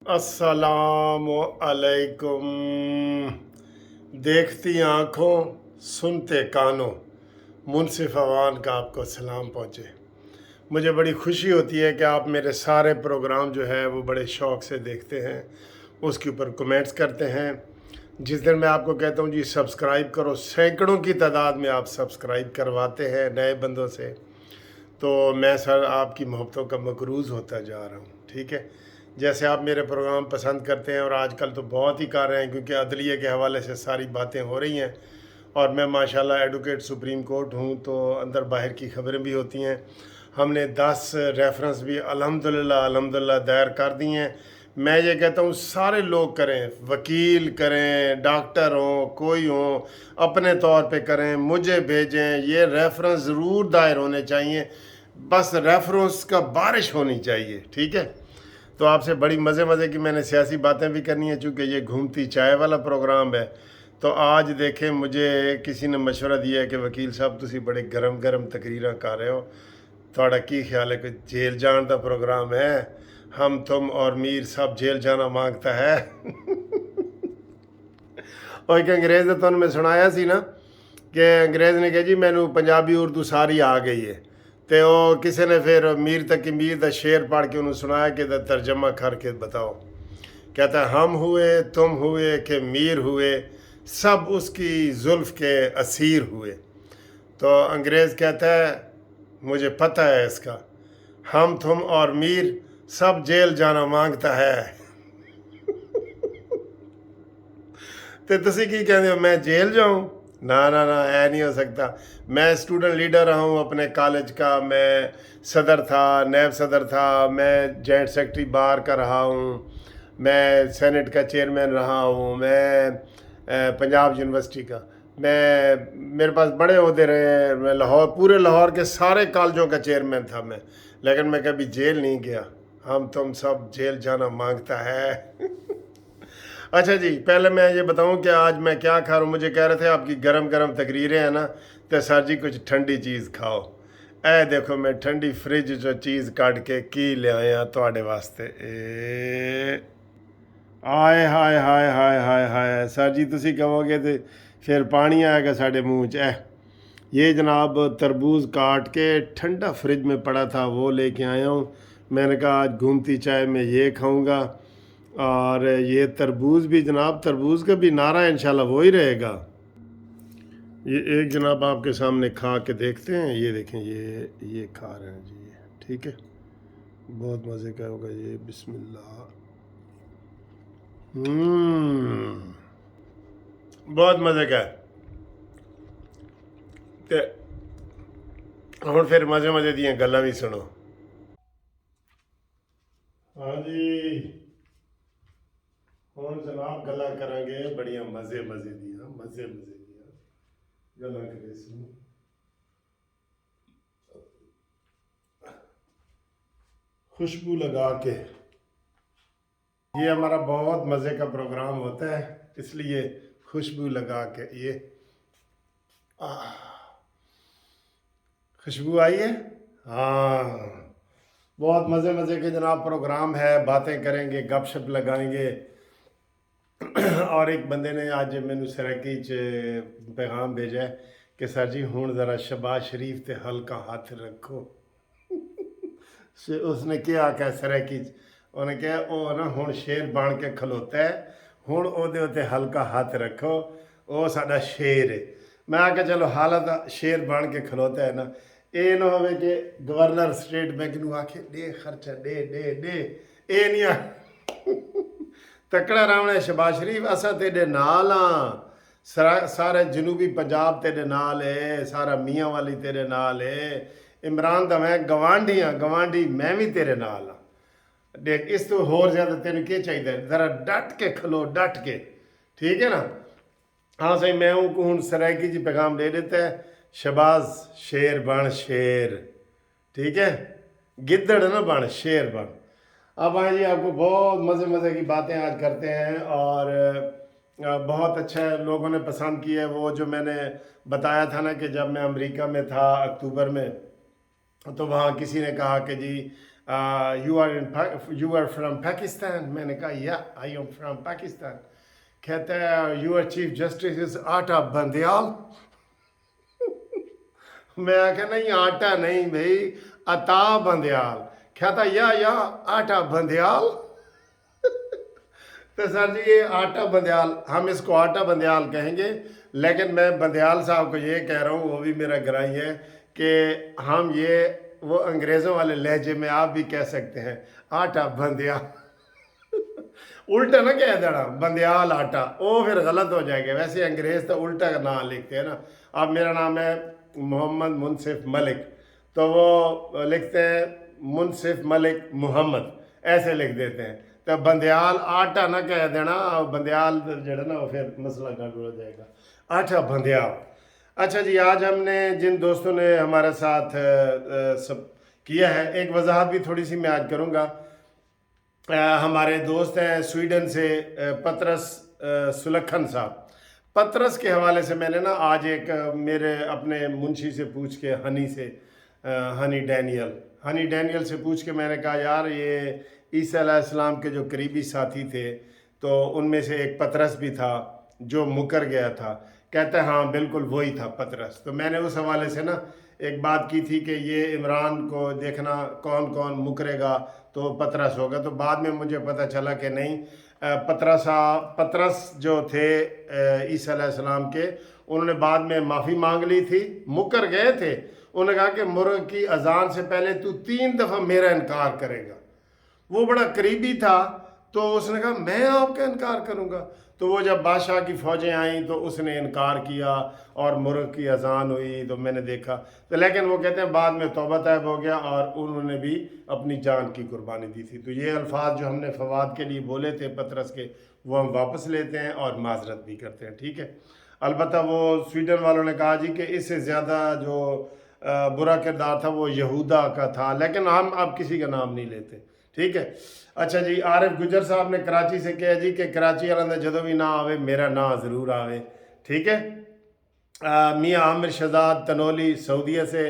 अस्सलाम अलैकुम। देखती आँखों सुनते कानों, मुनसिफ अवान का आपको सलाम पहुँचे। मुझे बड़ी खुशी होती है कि आप मेरे सारे प्रोग्राम जो है वो बड़े शौक़ से देखते हैं, उसके ऊपर कमेंट्स करते हैं। जिस दिन मैं आपको कहता हूँ जी सब्सक्राइब करो, सैकड़ों की तादाद में आप सब्सक्राइब करवाते हैं नए बंदों से, तो मैं सर आपकी मोहब्बतों का मकरूज़ होता जा रहा हूँ। ठीक है, जैसे आप मेरे प्रोग्राम पसंद करते हैं और आजकल तो बहुत ही कर रहे हैं क्योंकि अदलिया के हवाले से सारी बातें हो रही हैं और मैं माशाल्लाह एडवोकेट सुप्रीम कोर्ट हूँ, तो अंदर बाहर की खबरें भी होती हैं। हमने 10 रेफरेंस भी अल्हम्दुलिल्लाह दायर कर दी हैं। मैं ये कहता हूँ सारे लोग करें, वकील करें, डॉक्टर हों, कोई हों, अपने तौर पे करें, मुझे भेजें, ये रेफरेंस ज़रूर दायर होने चाहिए, बस रेफरेंस का बारिश होनी चाहिए। ठीक है, तो आपसे बड़ी मज़े की मैंने सियासी बातें भी करनी है चूँकि ये घूमती चाय वाला प्रोग्राम है। तो आज देखें, मुझे किसी ने मशवरा दिया है कि वकील साहब तुसी बड़े गरम तकरीरां कर रहे हो, थोड़ा की ख्याल है कि जेल जान का प्रोग्राम है, हम तुम और मीर सब जेल जाना मांगता है। और एक अंग्रेज़ ने तो मैं सुनाया सी ना कि अंग्रेज़ ने कहा जी मैनू पंजाबी उर्दू सारी आ गई है, तो किसी ने फिर मीर तक मीर का शेर पढ़ के उन्होंने सुनाया कि तर्जमा करके बताओ। कहता है हम हुए तुम हुए कि मीर हुए, सब उसकी जुल्फ के असीर हुए। तो अंग्रेज़ कहता है मुझे पता है इसका, हम तुम और मीर सब जेल जाना मांगता है। तो तुसी की कहते हो मैं जेल जाऊं? ना ना ना, ऐ नहीं हो सकता। मैं स्टूडेंट लीडर रहा हूँ अपने कॉलेज का, मैं सदर था, नैब सदर था, मैं जॉइंट सेक्रेटरी बार का रहा हूँ, मैं सेनेट का चेयरमैन रहा हूँ, मैं पंजाब यूनिवर्सिटी का, मेरे पास बड़े ओहदे रहे, मैं पूरे लाहौर के सारे कॉलेजों का चेयरमैन था मैं, लेकिन मैं कभी जेल नहीं गया। हम तुम सब जेल जाना मांगता है। अच्छा जी, पहले मैं ये बताऊं कि आज मैं क्या खा रहा हूँ। मुझे कह रहे थे आपकी गरम तकरीरें हैं ना, तो सर जी कुछ ठंडी चीज़ खाओ। ए देखो मैं ठंडी फ्रिज जो चीज़ काट के की ले आया थोड़े वास्ते। आए हाय हाय हाय हाय हाय सर जी, तुसी कहोगे तो फिर पानी आएगा साढ़े मुँह च। ये जनाब तरबूज काट के ठंडा फ्रिज में पड़ा था, वो लेके आया हूँ। मैंने कहा आज घूमती चाय में ये खाऊंगा। और ये तरबूज भी जनाब, तरबूज का भी नारा इंशाल्लाह वो ही रहेगा। ये एक जनाब आपके सामने खा के देखते हैं, ये देखें, ये खा रहे हैं जी, ठीक है, बहुत मज़े का होगा ये। बिस्मिल्लाह। बहुत मज़े का है। तो हम फिर मज़े दियाँ गल्लां भी सुनो। हाँ जी, हम जनाब गल्लां करांगे बड़ियां मज़े दियाँ, मज़े दियाँ गल्लां करे सुनो। खुशबू लगा के, ये हमारा बहुत मज़े का प्रोग्राम होता है, इसलिए खुशबू लगा के ये खुशबू आई है। हाँ, बहुत मज़े के जनाब प्रोग्राम है, बातें करेंगे, गपशप लगाएंगे। और एक बंदे ने आज मैनू सरैकी च पैगाम भेजा है कि सर जी हूँ ज़रा शहबाज शरीफ ते हल्का हाथ रखो। उसने क्या आख्या सरैकी च, उन्हें कहा वो ना हुण शेर बन के खलोता है, हुण ओहदे उत्ते हल्का हाथ रखो, वो साडा शेर है। मैं आख्या चलो हालत शेर बन के खलोता है ना, ये ना हो कि गवर्नर स्टेट बैंक नू आखे दे खर्चा दे दे दे, ये नहीं आ। तकड़ा रावण है शहबाज शरीफ, असा तेरे नाल हाँ, सारे जनूबी पंजाब तेरे नाल है, सारा मियाँ वाली तेरे नाल है, इमरान दा मैं गवांढी हाँ, गवांढी मैं भी तेरे नाल हाँ। देख इस तो होर ज़्यादा तेन क्या चाहिए, ज़रा डट के खलो, डट के, ठीक है ना। हाँ सही, मैं हूँ सरायकी जी पैगाम दे देता है, शहबाज शेर बन शेर, ठीक है, गिद्दड़ ना बन, शेर बन। अब आए जी, आपको बहुत मज़े की बातें आज करते हैं। और बहुत अच्छा है, लोगों ने पसंद किया है वो जो मैंने बताया था ना कि जब मैं अमेरिका में था अक्टूबर में, तो वहाँ किसी ने कहा कि जी यू आर फ्रॉम पाकिस्तान। मैंने कहा या आई एम फ्रॉम पाकिस्तान। कहता है यूर चीफ जस्टिस इज आटा बंदयाल। मैं आख्या नहीं आटा नहीं भाई, अता बंदयाल। कहता या आटा बंदयाल। तो सर जी ये आटा बंदयाल, हम इसको आटा बंदयाल कहेंगे, लेकिन मैं बंदयाल साहब को ये कह रहा हूँ, वो भी मेरा ग्राही है, कि हम ये वो अंग्रेज़ों वाले लहजे में आप भी कह सकते हैं आटा बंदयाल। उल्टा ना कह देना बंदयाल आटा, वो फिर गलत हो जाएगा। वैसे अंग्रेज़ तो उल्टा का नाम लिखते हैं ना। अब मेरा नाम है मोहम्मद मुनसिफ मलिक, तो वो लिखते हैं मुनसिफ मलिक मोहम्मद, ऐसे लिख देते हैं। तो बंदयाल आटा ना कह देना, बंदयाल जड़ा ना फिर मसला गड़बड़ हो जाएगा। आटा बंदयाल। अच्छा जी, आज हमने जिन दोस्तों ने हमारे साथ सब किया है, एक वजाहत भी थोड़ी सी मैं आज करूँगा। हमारे दोस्त हैं स्वीडन से पतरस सुलखन साहब। पतरस के हवाले से मैंने ना आज एक मेरे अपने मुंशी से पूछ के, हनी डैनियल से पूछ के मैंने कहा यार ये ईसा अलैहिस्सलाम के जो करीबी साथी थे, तो उनमें से एक पतरस भी था जो मुकर गया था। कहता है हाँ बिल्कुल वही था पतरस। तो मैंने उस हवाले से ना एक बात की थी कि ये इमरान को देखना कौन कौन मुकरेगा तो पतरस होगा। तो बाद में मुझे पता चला कि नहीं, पतरस जो थे ईसा अलैहिस्सलाम के, उन्होंने बाद में माफ़ी मांग ली थी, मुकर गए थे। उन्होंने कहा कि मुर्ग की अजान से पहले तू 3 दफ़ा मेरा इनकार करेगा। वो बड़ा करीबी था, तो उसने कहा मैं आपका इनकार करूँगा। तो वो जब बादशाह की फ़ौजें आईं तो उसने इनकार किया और मुर्ग की अजान हुई तो मैंने देखा। तो लेकिन वो कहते हैं बाद में तौबा तैब हो गया और उन्होंने भी अपनी जान की कुर्बानी दी थी। तो ये अल्फाज जो हमने फवाद के लिए बोले थे पतरस के, वो हम वापस लेते हैं और माजरत भी करते हैं, ठीक है। अलबत्ता वो स्वीडन वालों ने कहा जी कि इससे ज़्यादा जो बुरा किरदार था वो यहूदा का था, लेकिन हम अब किसी का नाम नहीं लेते, ठीक है। अच्छा जी, आरिफ गुजर साहब ने कराची से कहा जी कि कराची वाला जदों भी ना आवे मेरा ना ज़रूर आवे, ठीक है। मियाँ आमिर शहजाद तनोली सऊदीया से,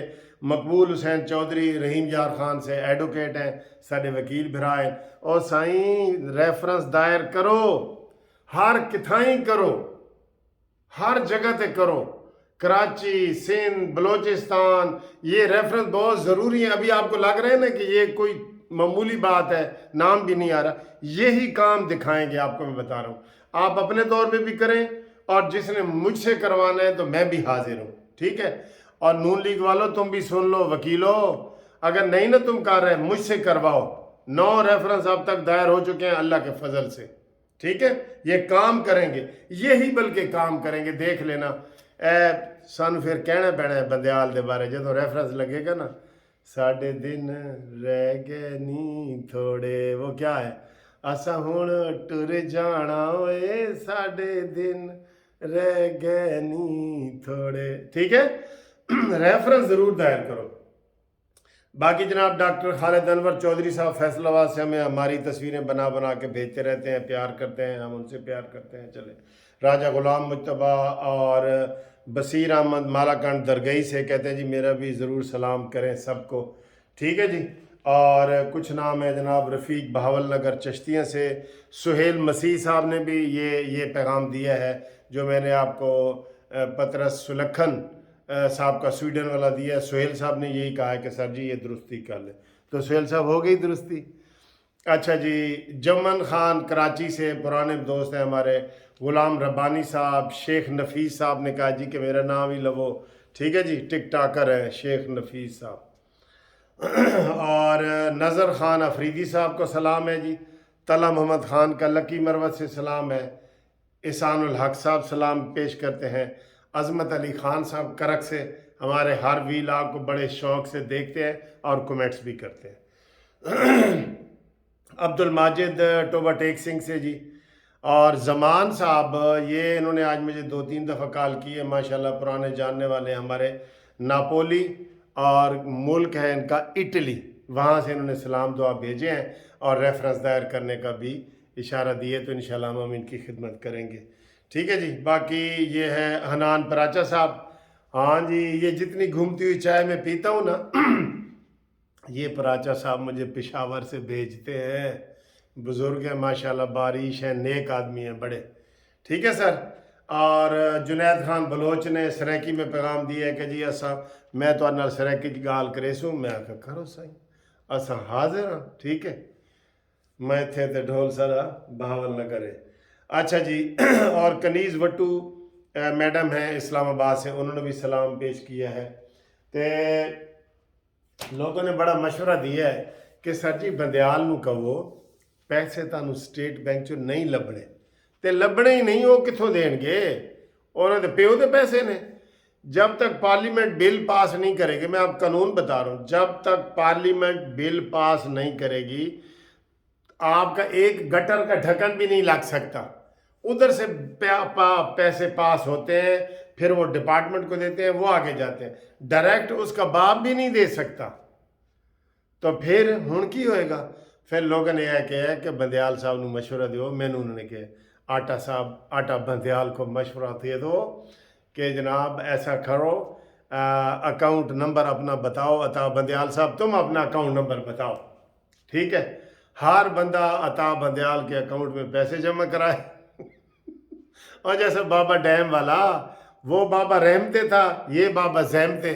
मकबूल हुसैन चौधरी रहीम यार खान से एडवोकेट हैं, साढ़े वकील भरा है। और साईं रेफरेंस दायर करो, हर किथाई करो, हर जगह ते करो, कराची, सिंध, बलोचिस्तान, ये रेफरेंस बहुत ज़रूरी है। अभी आपको लग रहा है ना कि ये कोई मामूली बात है, नाम भी नहीं आ रहा, यही काम दिखाएंगे आपको, मैं बता रहा हूँ। आप अपने तौर पे भी करें, और जिसने मुझसे करवाना है तो मैं भी हाजिर हूँ, ठीक है। और नून लीग वालों तुम भी सुन लो, वकीलों, अगर नहीं ना तुम कर रहे मुझसे करवाओ। 9 रेफरेंस अब तक दायर हो चुके हैं अल्लाह के फजल से, ठीक है। ये काम करेंगे, यही बल्कि काम करेंगे, देख लेना। सन फिर कहना पैना है बंदयाल के बारे, जो रेफरेंस लगेगा ना, साढ़े दिन रह गए नी थोड़े, वो क्या है, असा हुण टुर जाना ओए, साढ़े दिन रह गए नी थोड़े, ठीक है। रेफरेंस ज़रूर दायर करो। बाकी जनाब डॉक्टर खालिद अनवर चौधरी साहब फैसलाबाद से हमें हमारी तस्वीरें बना बना के भेजते रहते हैं, प्यार करते हैं, हम उनसे प्यार करते हैं। चले, राजा गुलाम मुज्तबा और बसीर अहमद मालाकंड दरगई से कहते हैं जी मेरा भी ज़रूर सलाम करें सबको, ठीक है जी। और कुछ नाम है जनाब रफ़ीक बहावल नगर चश्तियाँ से, सुहेल मसीह साहब ने भी ये पैगाम दिया है जो मैंने आपको पतरस सुलखन साहब का स्वीडन वाला दिया है। सुहेल साहब ने यही कहा है कि सर जी ये दुरुस्ती कर ले, तो सुहेल साहब हो गई दुरुस्ती। अच्छा जी, जमन खान कराची से पुराने दोस्त हैं हमारे, गुलाम रब्बानी साहब, शेख नफीस साहब ने कहा जी कि मेरा नाम ही लवो, ठीक है जी, टिक टाकर है शेख नफीस साहब। और नज़र खान अफरीदी साहब को सलाम है जी, तला मोहम्मद खान का लकी मरवत से सलाम है, एहसानुल हक साहब सलाम पेश करते हैं, अज़मत अली ख़ान साहब करक से हमारे हर वीलाग को बड़े शौक़ से देखते हैं और कमेंट्स भी करते हैं। अब्दुल माजिद टोबा टेक सिंह से जी, और ज़मान साहब, ये इन्होंने आज मुझे 2-3 दफ़ा कॉल की है, माशाल्लाह पुराने जानने वाले हमारे, नापोली और मुल्क है इनका इटली, वहाँ से इन्होंने सलाम दुआ भेजे हैं और रेफरेंस दायर करने का भी इशारा दिए, तो इंशाल्लाह हम इनकी खिदमत करेंगे, ठीक है जी। बाकी ये है हनान पराचा साहब, हाँ जी, ये जितनी घूमती हुई चाय मैं पीता हूँ ना ये पराचा साहब मुझे पेशावर से भेजते हैं, बुज़ुर्ग हैं माशाल्लाह, बारिश हैं, नेक आदमी हैं बड़े। ठीक है सर। और जुनैद खान बलोच ने सरैकी में पैगाम दिया है कि जी असा मैं तो नाल सरैकी की गाल करेसूँ। मैं आखा करो सही, असा हाजिर हाँ। ठीक है, मैं थे तो ढोल सारा बहावल न करे। अच्छा जी और कनीज़ वट्टू मैडम हैं इस्लामाबाद से, उन्होंने भी सलाम पेश किया है। तो लोगों ने बड़ा मशवरा दिया है कि सर जी बंदयाल नूं कहो पैसे तुहानूं स्टेट बैंक चों नहीं लभणे, ते लभणे ही नहीं, वो कित्थों देणगे, उन्हां दे प्यो दे पैसे ने। जब तक पार्लियामेंट बिल पास नहीं करेगी, मैं आप कानून बता रहा हूँ, जब तक पार्लियामेंट बिल पास नहीं करेगी आपका एक गटर का ढक्कन भी नहीं लग सकता। उधर से पैसे पास होते हैं, फिर वो डिपार्टमेंट को देते हैं, वो आगे जाते हैं, डायरेक्ट उसका बाप भी नहीं दे सकता। तो फिर हुण की होएगा? फिर लोगों ने यह कहा कि बंदयाल साहब को मशवरा दो। मैंने उन्होंने कहा आटा बंदयाल को मशवरा दे दो कि जनाब ऐसा करो, अकाउंट नंबर अपना बताओ। अता बंदयाल साहब तुम अपना अकाउंट नंबर बताओ। ठीक है, हर बंदा अता बंदयाल के अकाउंट में पैसे जमा कराए। और जैसे बाबा डैम वाला, वो बाबा रहमते था, ये बाबा जहमते,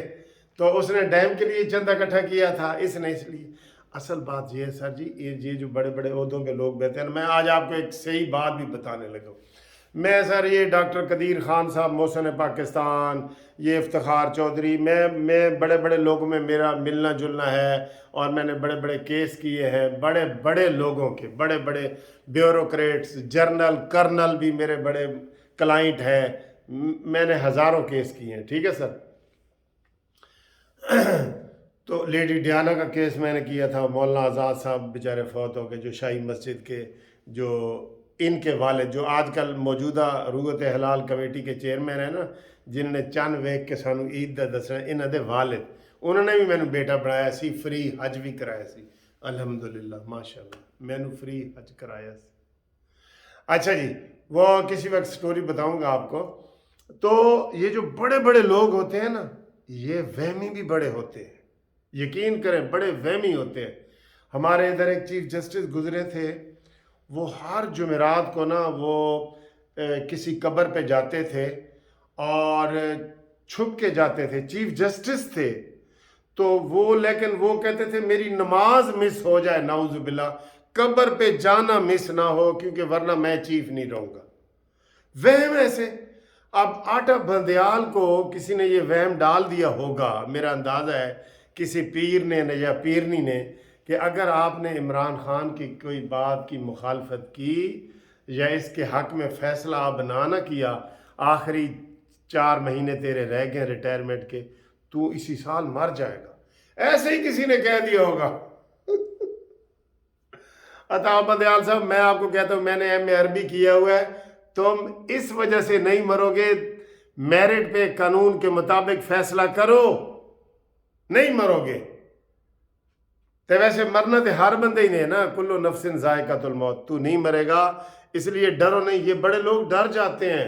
तो उसने डैम के लिए चंदा इकट्ठा किया था इसने। इसलिए असल बात ये है सर जी, ये जो बड़े बड़े ओहदों के लोग बैठे हैं, मैं आज आपको एक सही बात भी बताने लगा। मैं सर ये डॉक्टर कदीर खान साहब मोहसिन पाकिस्तान, ये इफ्तिखार चौधरी, मैं बड़े बड़े लोगों में मेरा मिलना जुलना है, और मैंने बड़े बड़े केस किए हैं बड़े बड़े लोगों के, बड़े बड़े ब्यूरोक्रेट्स, जर्नल कर्नल भी मेरे बड़े क्लाइंट हैं। मैंने हज़ारों केस किए हैं। ठीक है सर। तो लेडी डियाना का केस मैंने किया था, मौलाना आज़ाद साहब बेचारे फौत हो गए, जो शाही मस्जिद के जो इनके वालिद, जो आजकल मौजूदा रूयत हलाल कमेटी के चेयरमैन है ना, जिन्होंने चंद वेख के सानू ईद का दसना, इन्हों के वालिद, उन्होंने भी मैंने बेटा बनाया सी, फ्री हज भी कराया सी, अल्हम्दुलिल्लाह माशाअल्लाह, मैंने फ्री हज कराया सी। अच्छा जी, वो किसी वक्त स्टोरी बताऊंगा आपको। तो ये जो बड़े बड़े लोग होते हैं ना, ये वहमी भी बड़े होते हैं, यकीन करें बड़े वहमी होते हैं। हमारे इधर एक चीफ जस्टिस गुजरे थे, वो हर जुमेरात को ना वो किसी कब्र पे जाते थे और छुप के जाते थे, चीफ जस्टिस थे। तो वो लेकिन वो कहते थे मेरी नमाज मिस हो जाए, नाउजुबिल्ला, कब्र पे जाना मिस ना हो, क्योंकि वरना मैं चीफ नहीं रहूँगा। वहम ऐसे। अब आटा बंदयाल को किसी ने ये वहम डाल दिया होगा, मेरा अंदाज़ा है किसी पीर ने या पीरनी ने, कि अगर आपने इमरान खान की कोई बात की मुखालफत की या इसके हक़ में फ़ैसला आप ना किया, आखिरी 4 महीने तेरे रह गए रिटायरमेंट के, तू इसी साल मर जाएगा, ऐसे ही किसी ने कह दिया होगा। अता बंदयाल साहब, मैं आपको कहता हूँ मैंने एम.ए. अरबी किया हुआ है, तुम इस वजह से नहीं मरोगे, मेरिट पे कानून के मुताबिक फैसला करो, नहीं मरोगे। तो वैसे मरना तो हर बंदे ही ने ना, कुल्लु नफ्सिन जायकातुल मौत, तू नहीं मरेगा, इसलिए डरो नहीं। ये बड़े लोग डर जाते हैं,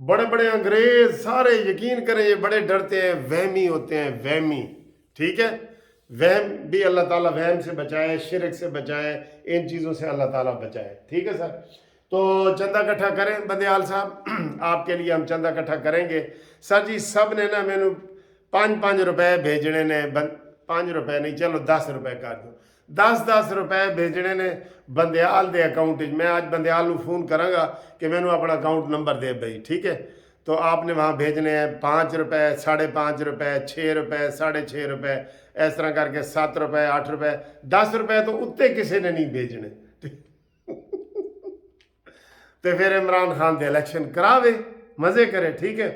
बड़े बड़े अंग्रेज सारे, यकीन करें ये बड़े डरते हैं, वहमी होते हैं, वहमी। ठीक है, वहम भी अल्लाह ताला वहम से बचाए, शिरक से बचाए, इन चीज़ों से अल्लाह ताला बचाए। ठीक है सर। तो चंदा इकट्ठा करें बंदयाल साहब, आपके लिए हम चंदा इकट्ठा करेंगे। सर जी सब ने ना मैनू 5-5 रुपए भेजने ने, 5 रुपए नहीं, चलो 10 रुपए कर दो, 10-10 रुपए भेजने ने बंदयाल के अकाउंट। मैं आज बंदयाल को फोन करांगा कि मैनू अपना अकाउंट नंबर दे भाई। ठीक है, तो आपने वहाँ भेजने हैं 5 रुपए, 5.5 रुपए, 6 रुपए, 6.5 रुपए, इस तरह करके 7 रुपए, 8 रुपए, 10 रुपए तो उत्ते किसी ने नहीं भेजने। तो फिर इमरान खान दे इलेक्शन करावे, मज़े करे। ठीक है,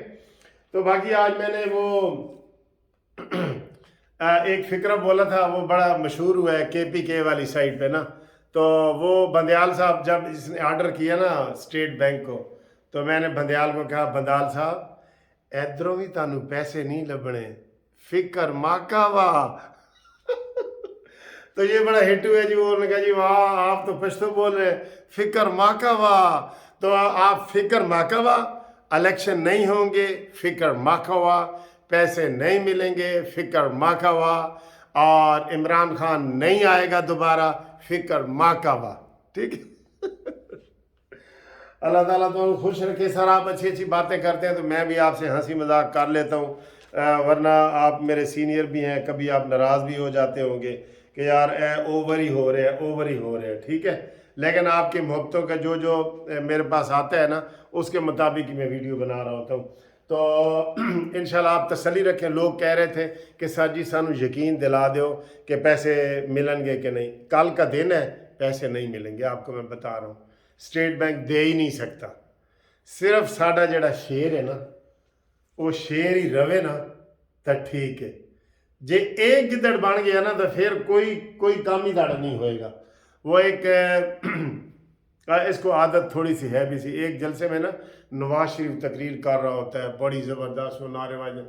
तो बाकी आज मैंने वो एक फिक्रा बोला था, वो बड़ा मशहूर हुआ है KPK वाली साइड पे ना। तो वो बंदयाल साहब जब इसने ऑर्डर किया ना स्टेट बैंक को, तो मैंने बंदयाल को कहा बंदयाल साहब इधरों भी तानू पैसे नहीं लभने, फिक्र माका वाह। तो ये बड़ा हिट हुआ जी, उन्होंने कहा जी वाह आप तो पश्तो बोल रहे हैं, फिक्र माका वाह। तो आप फिक्र माका वाह, इलेक्शन नहीं होंगे, फिक्र माका वाह, पैसे नहीं मिलेंगे, फिक्र माका वाह, اور عمران خان نہیں آئے گا دوبارہ، فکر ماں کا وا، ٹھیک ہے؟ اللہ تعالیٰ تو خوش رکھے سر، آپ اچھی اچھی باتیں کرتے ہیں تو میں بھی آپ سے ہنسی مذاق کر لیتا ہوں، ورنہ آپ میرے سینئر بھی ہیں، کبھی آپ ناراض بھی ہو جاتے ہوں گے کہ یار اوور ہی ہو رہے ہیں، اوور ہی ہو رہے ہیں، ٹھیک ہے؟ لیکن آپ کی محبتوں کا جو میرے پاس آتا ہے نا، اس کے مطابق ہی میں ویڈیو بنا رہا ہوتا ہوں۔ تو انشاءاللہ آپ تسلی رکھیں۔ لوگ کہہ رہے تھے کہ سر جی سانو یقین دلا دیو کہ پیسے ملن گے کہ نہیں، کل کا دن ہے، پیسے نہیں ملیں گے، آپ کو میں بتا رہا ہوں، اسٹیٹ بینک دے ہی نہیں سکتا۔ صرف ساڈا جڑا شیر ہے نا، وہ شیر ہی روے نا تو ٹھیک ہے، جے ایک گدڑ بن گیا نا تو پھر کوئی کام ہی داڑا نہیں ہوئے گا۔ وہ ایک اس کو عادت تھوڑی سی ہے بھی سی، ایک جلسے میں نا نواز شریف تقریر کر رہا ہوتا ہے بڑی زبردست، وہ نعرے بازی،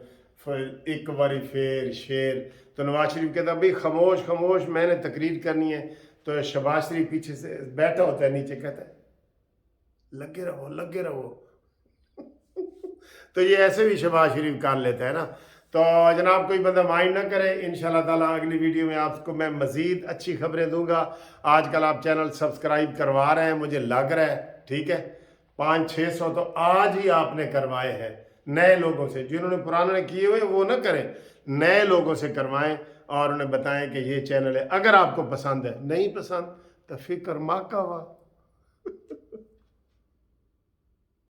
ایک باری پھر شیر، تو نواز شریف کہتا ہے بھئی خاموش خاموش، میں نے تقریر کرنی ہے، تو شہباز شریف پیچھے سے بیٹھا ہوتا ہے نیچے، کہتا ہے لگے رہو لگے رہو۔ تو یہ ایسے بھی شہباز شریف کر لیتا ہے نا۔ تو جناب کوئی بندہ مائنڈ نہ کرے، انشاءاللہ تعالیٰ اگلی ویڈیو میں آپ کو میں مزید اچھی خبریں دوں گا۔ آج کل آپ چینل سبسکرائب کروا رہے ہیں، مجھے لگ رہا ہے، ٹھیک ہے، 500-600 تو آج ہی آپ نے کروائے ہیں نئے لوگوں سے، جنہوں نے پرانے نے کیے ہوئے وہ نہ کریں، نئے لوگوں سے کروائیں اور انہیں بتائیں کہ یہ چینل ہے۔ اگر آپ کو پسند ہے، نہیں پسند تو فکر ماں کا ہوا۔